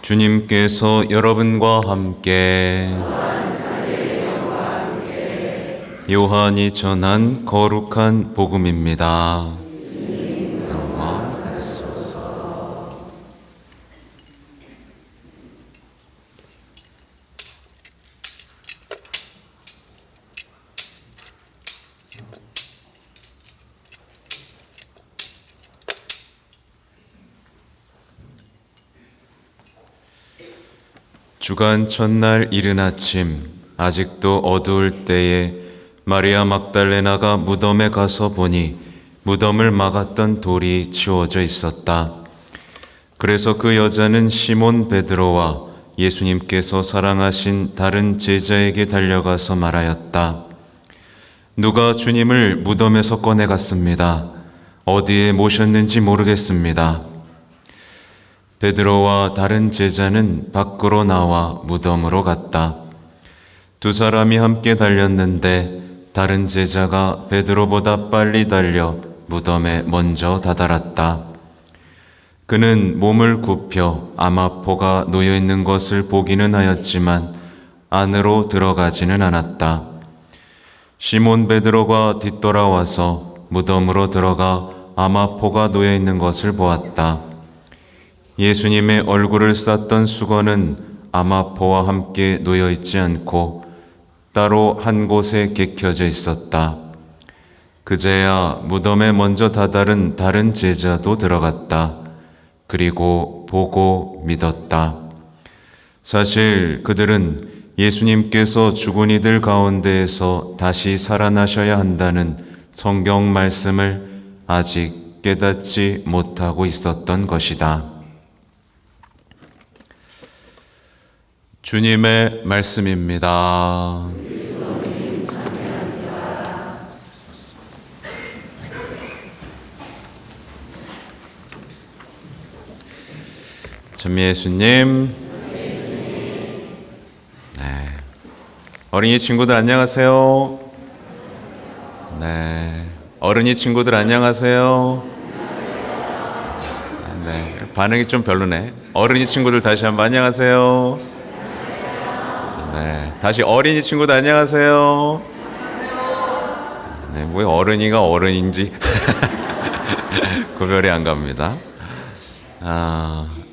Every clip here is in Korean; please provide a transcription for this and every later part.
주님께서 여러분과 함께 요한이 전한 거룩한 복음입니다. 주간 첫날 이른 아침, 아직도 어두울 때에 마리아 막달레나가 무덤에 가서 보니 무덤을 막았던 돌이 치워져 있었다. 그래서 그 여자는 시몬 베드로와 예수님께서 사랑하신 다른 제자에게 달려가서 말하였다. 누가 주님을 무덤에서 꺼내갔습니다. 어디에 모셨는지 모르겠습니다. 베드로와 다른 제자는 밖으로 나와 무덤으로 갔다. 두 사람이 함께 달렸는데 다른 제자가 베드로보다 빨리 달려 무덤에 먼저 다다랐다. 그는 몸을 굽혀 암화포가 놓여 있는 것을 보기는 하였지만 안으로 들어가지는 않았다. 시몬 베드로가 뒤돌아와서 무덤으로 들어가 암화포가 놓여 있는 것을 보았다. 예수님의 얼굴을 쌌던 수건은 암화포와 함께 놓여 있지 않고 따로 한 곳에 개켜져 있었다. 그제야 무덤에 먼저 다다른 다른 제자도 들어갔다. 그리고 보고 믿었다. 사실 그들은 예수님께서 죽은 이들 가운데에서 다시 살아나셔야 한다는 성경 말씀을 아직 깨닫지 못하고 있었던 것이다. 주님의 말씀입니다. 전미예수님, 네. 어린이 친구들 안녕하세요. 네. 어른이 친구들 안녕하세요. 네. 반응이 좀 별로네. 어른이 친구들 다시 한번 안녕하세요. 네, 다시 어린이 친구들 안녕하세요. 네, 뭐 어른이가 어른인지 구별이 안 갑니다.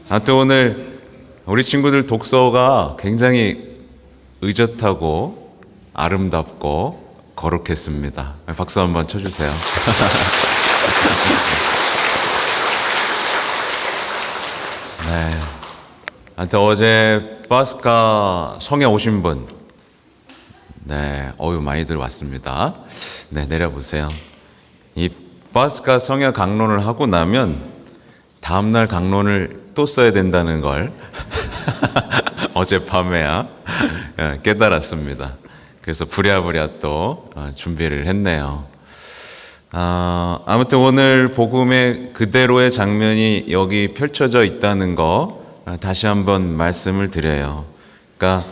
아무튼 오늘 우리 친구들 독서가 굉장히 의젓하고 아름답고 거룩했습니다. 박수 한번 쳐주세요. 네. 하여튼 어제 파스카 성에 오신 분, 네, 많이들 왔습니다. 네, 내려보세요. 이 파스카 성에 강론을 하고 나면 다음날 강론을 또 써야 된다는 걸 어젯밤에야 깨달았습니다. 그래서 부랴부랴 또 준비를 했네요. 아무튼 오늘 복음의 그대로의 장면이 여기 펼쳐져 있다는 거 다시 한번 말씀을 드려요. 그러니까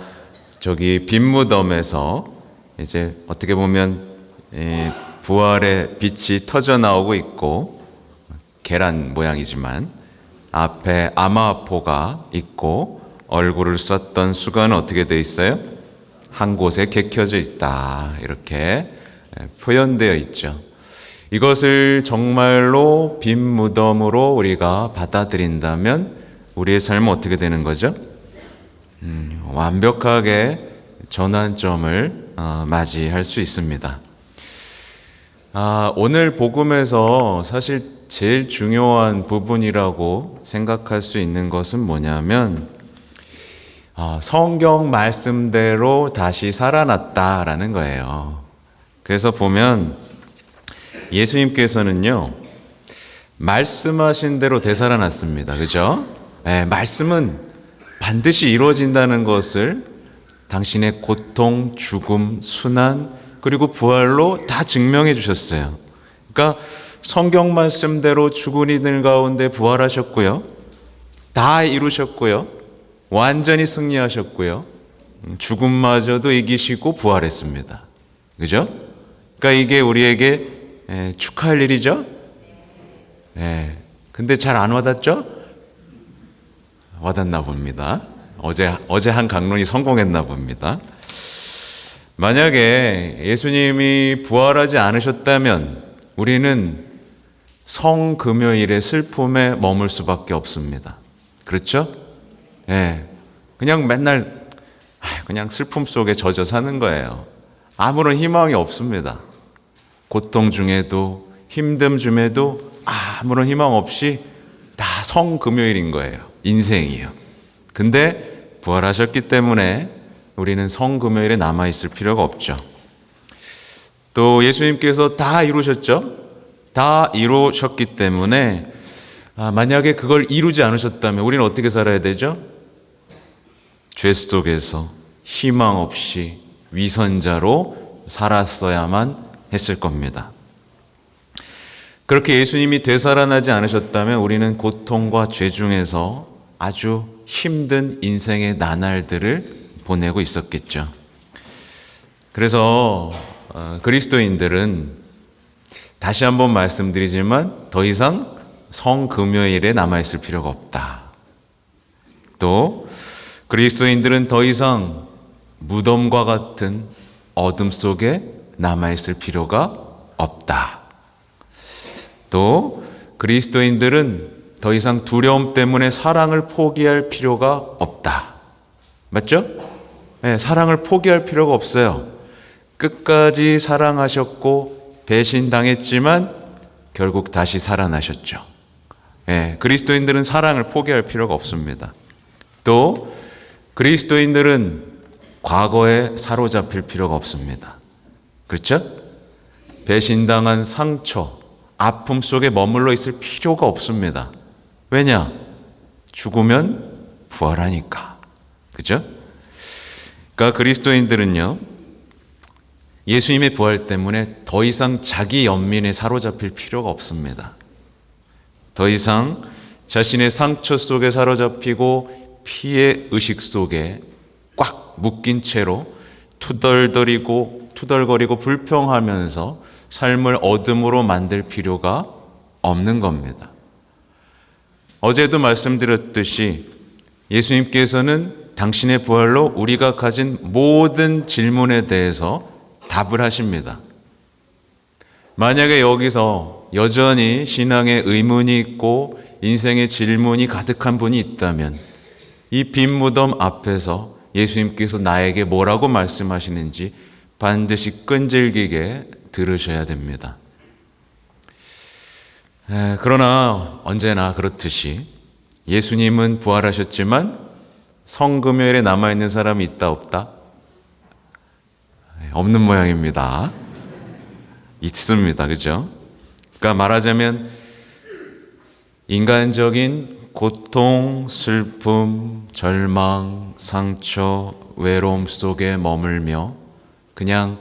저기 빈 무덤에서 이제 어떻게 보면 부활의 빛이 터져 나오고 있고 계란 모양이지만 앞에 암화포가 있고 얼굴을 썼던 수건은 어떻게 돼 있어요? 한 곳에 개켜져 있다. 이렇게 표현되어 있죠. 이것을 정말로 빈 무덤으로 우리가 받아들인다면 우리의 삶은 어떻게 되는 거죠? 완벽하게 전환점을 맞이할 수 있습니다. 오늘 복음에서 사실 제일 중요한 부분이라고 생각할 수 있는 것은 뭐냐면 성경 말씀대로 다시 살아났다라는 거예요. 그래서 보면 예수님께서는요, 말씀하신 대로 되살아났습니다. 그죠? 네, 말씀은 반드시 이루어진다는 것을 당신의 고통, 죽음, 순환, 그리고 부활로 다 증명해 주셨어요. 그러니까 성경 말씀대로 죽은 이들 가운데 부활하셨고요. 다 이루셨고요. 완전히 승리하셨고요. 죽음마저도 이기시고 부활했습니다. 그죠? 그러니까 이게 우리에게 축하할 일이죠? 근데 잘 안 와닿죠? 와닿나 봅니다. 어제 한 강론이 성공했나 봅니다. 만약에 예수님이 부활하지 않으셨다면 우리는 성금요일의 슬픔에 머물 수밖에 없습니다. 그렇죠? 예. 그냥 맨날 그냥 슬픔 속에 젖어 사는 거예요. 아무런 희망이 없습니다. 고통 중에도 힘듦 중에도 아무런 희망 없이 다 성금요일인 거예요. 인생이요. 근데 부활하셨기 때문에 우리는 성금요일에 남아있을 필요가 없죠. 또 예수님께서 다 이루셨죠? 다 이루셨기 때문에 만약에 그걸 이루지 않으셨다면 우리는 어떻게 살아야 되죠? 죄 속에서 희망 없이 위선자로 살았어야만 했을 겁니다. 그렇게 예수님이 되살아나지 않으셨다면 우리는 고통과 죄 중에서 아주 힘든 인생의 나날들을 보내고 있었겠죠. 그래서 그리스도인들은 다시 한번 말씀드리지만 더 이상 성금요일에 남아있을 필요가 없다. 또 그리스도인들은 더 이상 무덤과 같은 어둠 속에 남아있을 필요가 없다. 또 그리스도인들은 더 이상 두려움 때문에 사랑을 포기할 필요가 없다. 맞죠? 네, 사랑을 포기할 필요가 없어요. 끝까지 사랑하셨고 배신당했지만 결국 다시 살아나셨죠. 네, 그리스도인들은 사랑을 포기할 필요가 없습니다. 또 그리스도인들은 과거에 사로잡힐 필요가 없습니다. 그렇죠? 배신당한 상처, 아픔 속에 머물러 있을 필요가 없습니다. 왜냐? 죽으면 부활하니까. 그죠? 그러니까 그리스도인들은요, 예수님의 부활 때문에 더 이상 자기 연민에 사로잡힐 필요가 없습니다. 더 이상 자신의 상처 속에 사로잡히고 피의 의식 속에 꽉 묶인 채로 투덜거리고 불평하면서 삶을 어둠으로 만들 필요가 없는 겁니다. 어제도 말씀드렸듯이 예수님께서는 당신의 부활로 우리가 가진 모든 질문에 대해서 답을 하십니다. 만약에 여기서 여전히 신앙에 의문이 있고 인생의 질문이 가득한 분이 있다면 이 빈 무덤 앞에서 예수님께서 나에게 뭐라고 말씀하시는지 반드시 끈질기게 들으셔야 됩니다. 그러나 언제나 그렇듯이 예수님은 부활하셨지만 성금요일에 남아있는 사람이 있다 없다? 없는 모양입니다. 있습니다. 그죠? 그러니까 말하자면 인간적인 고통, 슬픔, 절망, 상처, 외로움 속에 머물며 그냥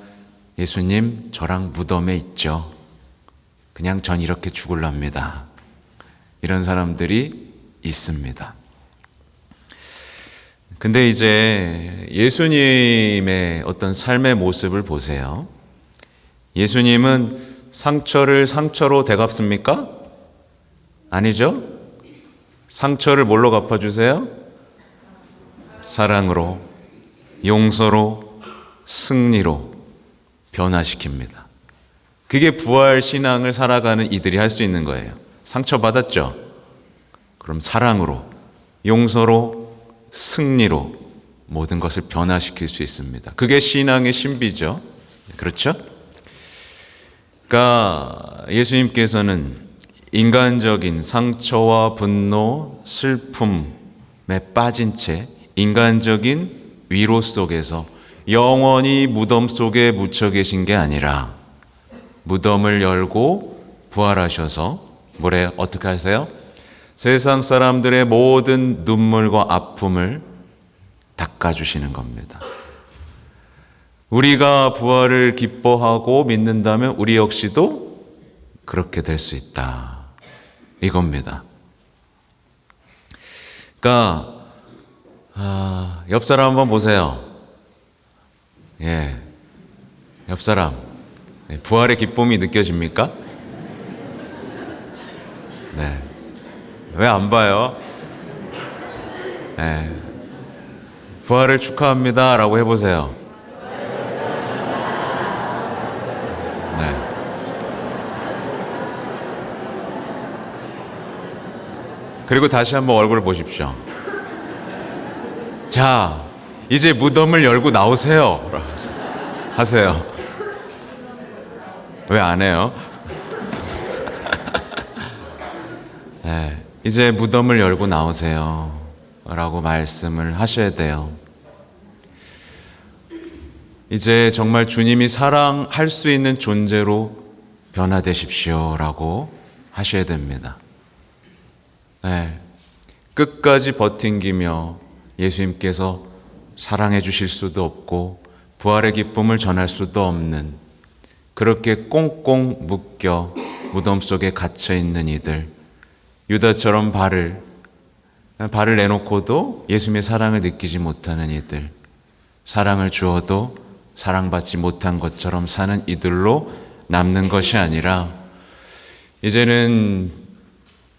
예수님 저랑 무덤에 있죠. 그냥 전 이렇게 죽을랍니다. 이런 사람들이 있습니다. 근데 이제 예수님의 어떤 삶의 모습을 보세요. 예수님은 상처를 상처로 되갚습니까? 아니죠? 상처를 뭘로 갚아주세요? 사랑으로, 용서로, 승리로 변화시킵니다. 그게 부활 신앙을 살아가는 이들이 할 수 있는 거예요. 상처받았죠? 그럼 사랑으로, 용서로, 승리로 모든 것을 변화시킬 수 있습니다. 그게 신앙의 신비죠. 그렇죠? 그러니까 예수님께서는 인간적인 상처와 분노, 슬픔에 빠진 채 인간적인 위로 속에서 영원히 무덤 속에 묻혀 계신 게 아니라 무덤을 열고 부활하셔서 어떻게 하세요? 세상 사람들의 모든 눈물과 아픔을 닦아주시는 겁니다. 우리가 부활을 기뻐하고 믿는다면 우리 역시도 그렇게 될 수 있다. 이겁니다. 그러니까 옆 사람 한번 보세요. 옆 사람 부활의 기쁨이 느껴집니까? 네. 왜 안 봐요? 네. 부활을 축하합니다 라고 해보세요. 네. 그리고 다시 한번 얼굴을 보십시오. 자, 이제 무덤을 열고 나오세요 라고 하세요. 왜 안 해요? 네, 이제 무덤을 열고 나오세요 라고 말씀을 하셔야 돼요. 이제 정말 주님이 사랑할 수 있는 존재로 변화되십시오 라고 하셔야 됩니다. 네, 끝까지 버팅기며 예수님께서 사랑해 주실 수도 없고 부활의 기쁨을 전할 수도 없는, 그렇게 꽁꽁 묶여 무덤 속에 갇혀 있는 이들, 유다처럼 발을 내놓고도 예수님의 사랑을 느끼지 못하는 이들, 사랑을 주어도 사랑받지 못한 것처럼 사는 이들로 남는 것이 아니라, 이제는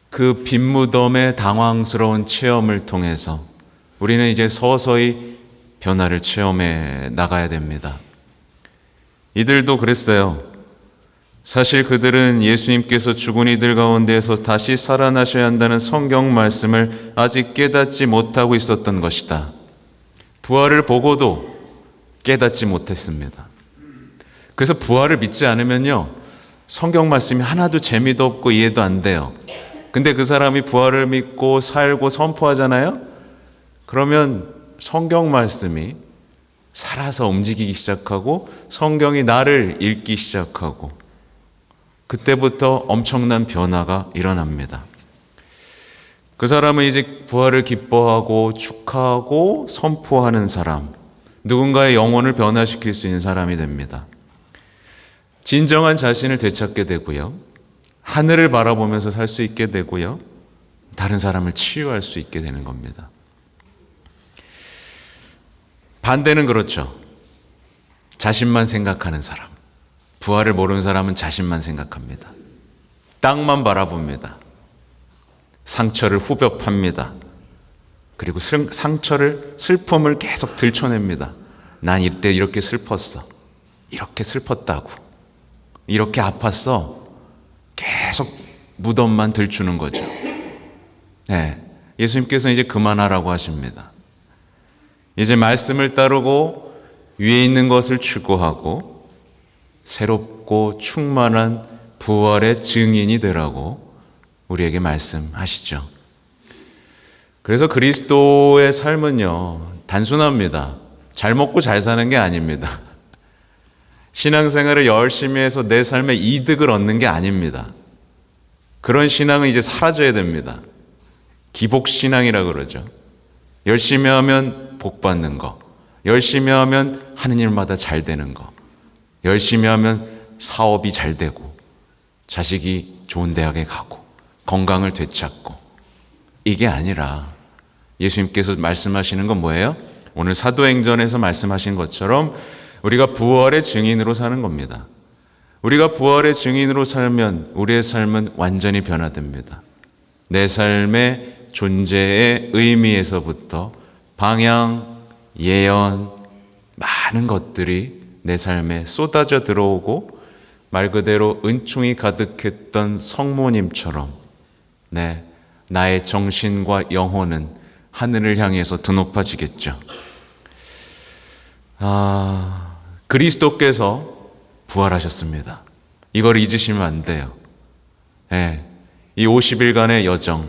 그 빈 무덤의 당황스러운 체험을 통해서 우리는 이제 서서히 변화를 체험해 나가야 됩니다. 이들도 그랬어요. 사실 그들은 예수님께서 죽은 이들 가운데에서 다시 살아나셔야 한다는 성경 말씀을 아직 깨닫지 못하고 있었던 것이다. 부활을 보고도 깨닫지 못했습니다. 그래서 부활을 믿지 않으면요, 성경 말씀이 하나도 재미도 없고 이해도 안 돼요. 근데 그 사람이 부활을 믿고 살고 선포하잖아요? 그러면 성경 말씀이 살아서 움직이기 시작하고 성경이 나를 읽기 시작하고 그때부터 엄청난 변화가 일어납니다. 그 사람은 이제 부활을 기뻐하고 축하하고 선포하는 사람, 누군가의 영혼을 변화시킬 수 있는 사람이 됩니다. 진정한 자신을 되찾게 되고요, 하늘을 바라보면서 살 수 있게 되고요, 다른 사람을 치유할 수 있게 되는 겁니다. 반대는 그렇죠. 자신만 생각하는 사람, 부활을 모르는 사람은 자신만 생각합니다. 땅만 바라봅니다. 상처를 후벼 팝니다. 그리고 슬픔을 계속 들춰냅니다. 난 이때 이렇게 슬펐어, 이렇게 슬펐다고, 이렇게 아팠어. 계속 무덤만 들추는 거죠. 네, 예수님께서는 이제 그만하라고 하십니다. 이제 말씀을 따르고 위에 있는 것을 추구하고 새롭고 충만한 부활의 증인이 되라고 우리에게 말씀하시죠. 그래서 그리스도의 삶은요, 단순합니다. 잘 먹고 잘 사는 게 아닙니다. 신앙생활을 열심히 해서 내 삶에 이득을 얻는 게 아닙니다. 그런 신앙은 이제 사라져야 됩니다. 기복신앙이라고 그러죠. 열심히 하면 복 받는 거, 열심히 하면 하는 일마다 잘 되는 거, 열심히 하면 사업이 잘 되고 자식이 좋은 대학에 가고 건강을 되찾고, 이게 아니라 예수님께서 말씀하시는 건 뭐예요? 오늘 사도행전에서 말씀하신 것처럼 우리가 부활의 증인으로 사는 겁니다. 우리가 부활의 증인으로 살면 우리의 삶은 완전히 변화됩니다. 내 삶의 존재의 의미에서부터 방향, 예언, 많은 것들이 내 삶에 쏟아져 들어오고 말 그대로 은총이 가득했던 성모님처럼 나의 정신과 영혼은 하늘을 향해서 드높아지겠죠. 그리스도께서 부활하셨습니다. 이걸 잊으시면 안 돼요. 이 50일간의 여정,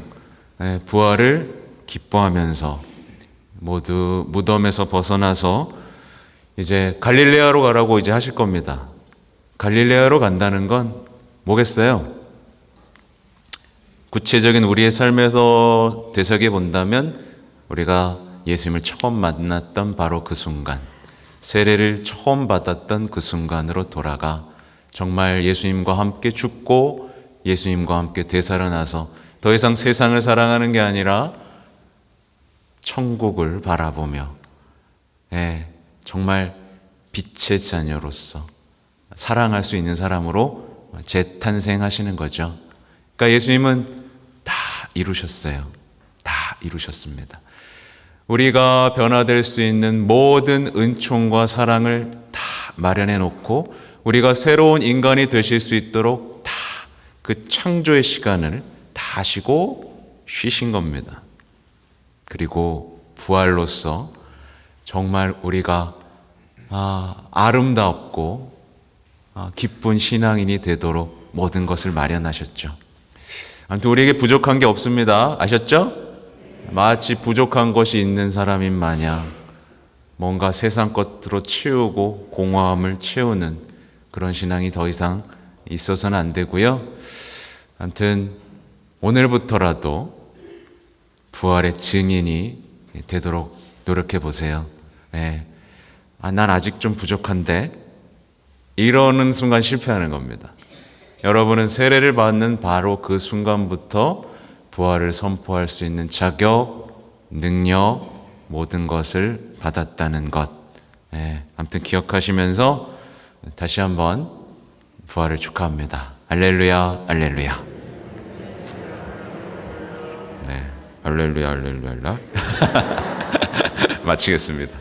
부활을 기뻐하면서 모두 무덤에서 벗어나서 이제 갈릴레아로 가라고 이제 하실 겁니다. 갈릴레아로 간다는 건 뭐겠어요? 구체적인 우리의 삶에서 되새겨 본다면 우리가 예수님을 처음 만났던 바로 그 순간, 세례를 처음 받았던 그 순간으로 돌아가 정말 예수님과 함께 죽고 예수님과 함께 되살아나서 더 이상 세상을 사랑하는 게 아니라 천국을 바라보며 정말 빛의 자녀로서 사랑할 수 있는 사람으로 재탄생하시는 거죠. 그러니까 예수님은 다 이루셨어요. 다 이루셨습니다. 우리가 변화될 수 있는 모든 은총과 사랑을 다 마련해 놓고 우리가 새로운 인간이 되실 수 있도록 다 그 창조의 시간을 다 하시고 쉬신 겁니다. 그리고 부활로서 정말 우리가 아름답고 기쁜 신앙인이 되도록 모든 것을 마련하셨죠. 아무튼 우리에게 부족한 게 없습니다. 아셨죠? 마치 부족한 것이 있는 사람인 마냥 뭔가 세상 것으로 채우고 공허함을 채우는 그런 신앙이 더 이상 있어서는 안 되고요. 아무튼 오늘부터라도 부활의 증인이 되도록 노력해 보세요. 네. 난 아직 좀 부족한데 이러는 순간 실패하는 겁니다. 여러분은 세례를 받는 바로 그 순간부터 부활을 선포할 수 있는 자격, 능력, 모든 것을 받았다는 것. 네. 아무튼 기억하시면서 다시 한번 부활을 축하합니다. 할렐루야, 할렐루야. 네, 할렐루야, 할렐루야. 마치겠습니다.